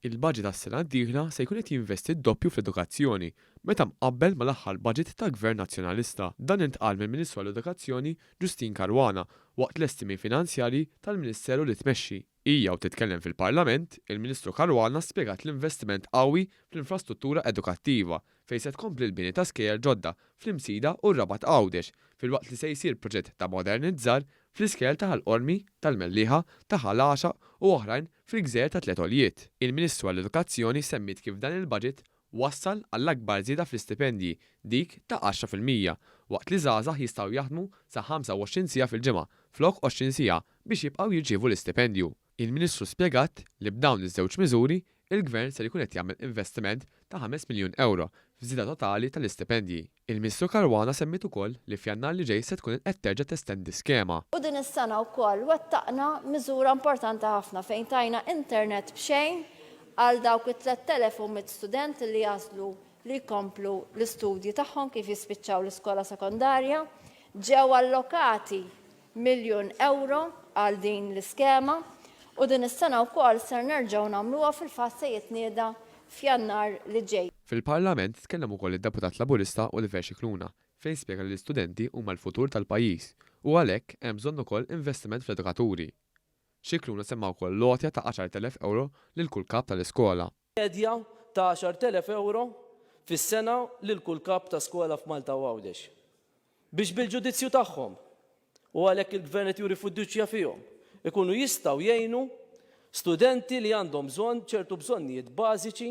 Il-budget tas-sena d-dieħla se jkun qed jinvesti d-doppju fl-edukazzjoni, meta mqabbel mal-aħħar budget tal-Gvern Nazzjonalista. Dan intqal mill-Ministru għall-Edukazzjoni Justin Caruana waqt l-estimi finanzjarji tal-Ministeru li tmexxi. Hija u titkellem fil-Parlament, il-Ministru Caruana spjegat l-investiment qawwi fl-infrastruttura edukattiva fejn se tkompli l-bini ta' skejjel ġodda fl-Imsida u r-Rabat Għawdex filwaqt li se jsir proġett ta' modernizzar fl-iskejjel ta' ħal-Qormi, tal-Mellieħa, ta' ħalaxa u oħrajn fil-Gżejjer ta' Tletolijiet. Il-Ministru għall-Edukazzjoni semmit kif dan il-budget wassal għall-akbar żieda fl-istipendji dik ta' 10% waqt li żgħażagħ jistgħu jaħdmu sa 25 siegħa fil-ġimgħa flok 20 siegħa biex jibqgħu jirċievu l-istipendju. Il-Ministru spjegat li b'dawn iż-żewġ miżuri il-Gvern se jkun qed jagħmel investiment ta' 5 miljun euro f'żieda totali tal-istipendji. Il-Ministru Caruana semmit ukoll li f'Jannar li ġej se tkun qed terġa' testendi skema. U din is-sena wkoll wettaqna miżura importanti ħafna fejn tajna internet b'xejn għal dawk it-3,100 student li jaslu li jkomplu l-istudji tagħhom kif jispiċċaw l-iskola sekondarja, ġew allokati miljun euro għal din l-iskema u din is-sena wkoll ser nerġgħu nagħmluha fil-fatt se jitnieda f'Jannar li ġej. Fil-Parlament tkellem ukoll id-Deputat Laburista Oliver Scicluna fejn spjega li l-istudenti huma l-futur tal-pajjiż u għalhekk hemm bżonn ukoll investiment fl-edukaturi. Scicluna semma wkoll lotja ta' 10,000 euro lil kull kap tal-iskola. Medja ta' 10,000 euro fis-sena lil kull kap ta' skola f'Malta u Għawdex. Biex bil-ġudizzju tagħhom u għalhekk il-Gvern qed juri fiduċja fihom ikunu jistgħu jgħinu studenti li għandhom bżonn ċertu bżonnijiet bażiċi